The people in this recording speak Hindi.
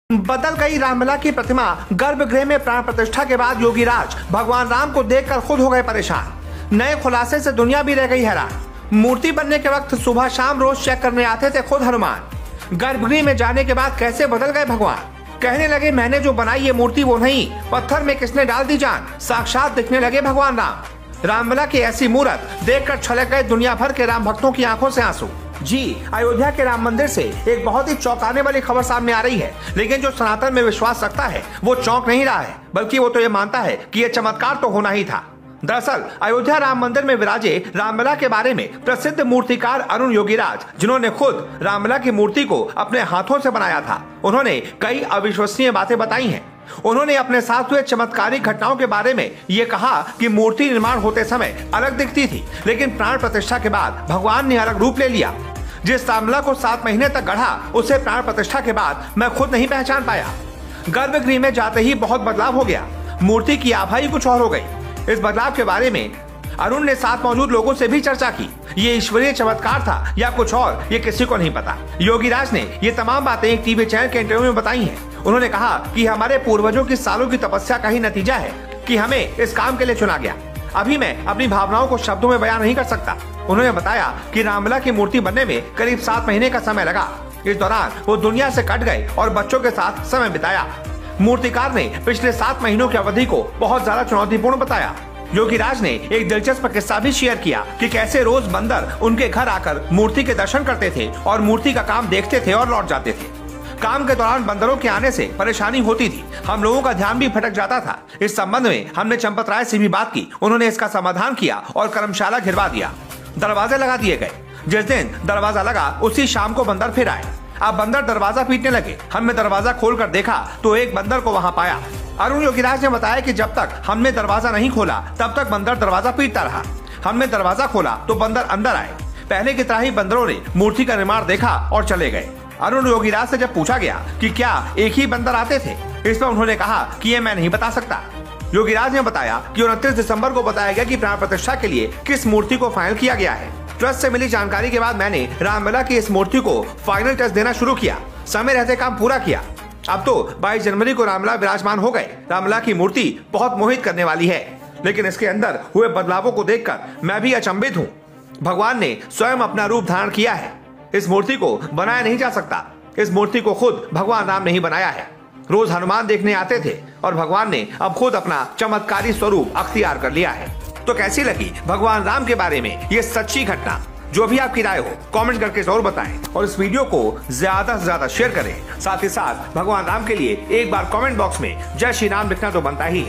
बदल गई रामलला की प्रतिमा। गर्भगृह में प्राण प्रतिष्ठा के बाद योगीराज भगवान राम को देखकर खुद हो गए परेशान। नए खुलासे से दुनिया भी रह गई हैरान। मूर्ति बनने के वक्त सुबह शाम रोज चेक करने आते थे खुद हनुमान। गर्भगृह में जाने के बाद कैसे बदल गए भगवान। कहने लगे मैंने जो बनाई ये मूर्ति वो नहीं, पत्थर में किसने डाल दी जान। साक्षात दिखने लगे भगवान राम। रामलला की ऐसी मूर्त देखकर छलक गए दुनिया भर के राम भक्तों की आंखों से आंसू। जी, अयोध्या के राम मंदिर से एक बहुत ही चौंकाने वाली खबर सामने आ रही है, लेकिन जो सनातन में विश्वास रखता है वो चौंक नहीं रहा है, बल्कि वो तो ये मानता है कि ये चमत्कार तो होना ही था। दरअसल अयोध्या राम मंदिर में विराजे रामलला के बारे में प्रसिद्ध मूर्तिकार अरुण योगीराज, जिन्होंने खुद रामलला की मूर्ति को अपने हाथों से बनाया था, उन्होंने कई अविश्वसनीय बातें बताई हैं। उन्होंने अपने साथ हुए चमत्कारिक घटनाओं के बारे में ये कहा कि मूर्ति निर्माण होते समय अलग दिखती थी, लेकिन प्राण प्रतिष्ठा के बाद भगवान ने अलग रूप ले लिया। जिस रामलला को 7 महीने तक गढ़ा, उसे प्राण प्रतिष्ठा के बाद मैं खुद नहीं पहचान पाया। गर्भगृह में जाते ही बहुत बदलाव हो गया। मूर्ति की आभा ही कुछ और हो गई। इस बदलाव के बारे में अरुण ने साथ मौजूद लोगों से भी चर्चा की। ये ईश्वरीय चमत्कार था या कुछ और, ये किसी को नहीं पता। योगीराज ने ये तमाम बातें एक टीवी चैनल के इंटरव्यू में बताई हैं। उन्होंने कहा कि हमारे पूर्वजों की सालों की तपस्या का ही नतीजा है कि हमें इस काम के लिए चुना गया। अभी मैं अपनी भावनाओं को शब्दों में बयान नहीं कर सकता। उन्होंने बताया कि रामलला की मूर्ति बनने में करीब 7 महीने का समय लगा। इस दौरान वो दुनिया से कट गए और बच्चों के साथ समय बिताया। मूर्तिकार ने पिछले 7 महीनों की अवधि को बहुत ज्यादा चुनौतीपूर्ण बताया। योगीराज ने एक दिलचस्प किस्सा भी शेयर किया कि कैसे रोज बंदर उनके घर आकर मूर्ति के दर्शन करते थे और मूर्ति का काम देखते थे और लौट जाते थे। काम के दौरान बंदरों के आने से परेशानी होती थी, हम लोगों का ध्यान भी भटक जाता था। इस संबंध में हमने चंपत राय से भी बात की। उन्होंने इसका समाधान किया और कर्मशाला घिरवा दिया। दरवाजे लगा दिए गए। जिस दिन दरवाजा लगा उसी शाम को बंदर फिर आए। अब बंदर दरवाजा पीटने लगे। हमने दरवाजा खोलकर देखा तो एक बंदर को वहां पाया। अरुण योगीराज ने बताया कि जब तक हमने दरवाजा नहीं खोला तब तक बंदर दरवाजा पीटता रहा। हमने दरवाजा खोला तो बंदर अंदर आए। पहले की तरह ही बंदरों ने मूर्ति का निर्माण देखा और चले गए। अरुण योगीराज से जब पूछा गया कि क्या एक ही बंदर आते थे, इस पर उन्होंने कहा कि ये मैं नहीं बता सकता। योगीराज ने बताया कि 29 दिसंबर को बताया गया कि प्राण प्रतिष्ठा के लिए किस मूर्ति को फाइनल किया गया है। ट्रस्ट से मिली जानकारी के बाद मैंने रामलला की इस मूर्ति को फाइनल टच देना शुरू किया। समय रहते काम पूरा किया। अब तो 22 जनवरी को रामलला विराजमान हो गए। रामलला की मूर्ति बहुत मोहित करने वाली है, लेकिन इसके अंदर हुए बदलावों को देखकर मैं भी अचंभित हूँ। भगवान ने स्वयं अपना रूप धारण किया है। इस मूर्ति को बनाया नहीं जा सकता। इस मूर्ति को खुद भगवान राम ने ही बनाया है। रोज हनुमान देखने आते थे और भगवान ने अब खुद अपना चमत्कारी स्वरूप अख्तियार कर लिया है। तो कैसी लगी भगवान राम के बारे में ये सच्ची घटना? जो भी आपकी राय हो कमेंट करके जरूर बताएं और इस वीडियो को ज्यादा से ज्यादा शेयर करें। साथ ही साथ भगवान राम के लिए एक बार कमेंट बॉक्स में जय श्री राम लिखना तो बनता ही है।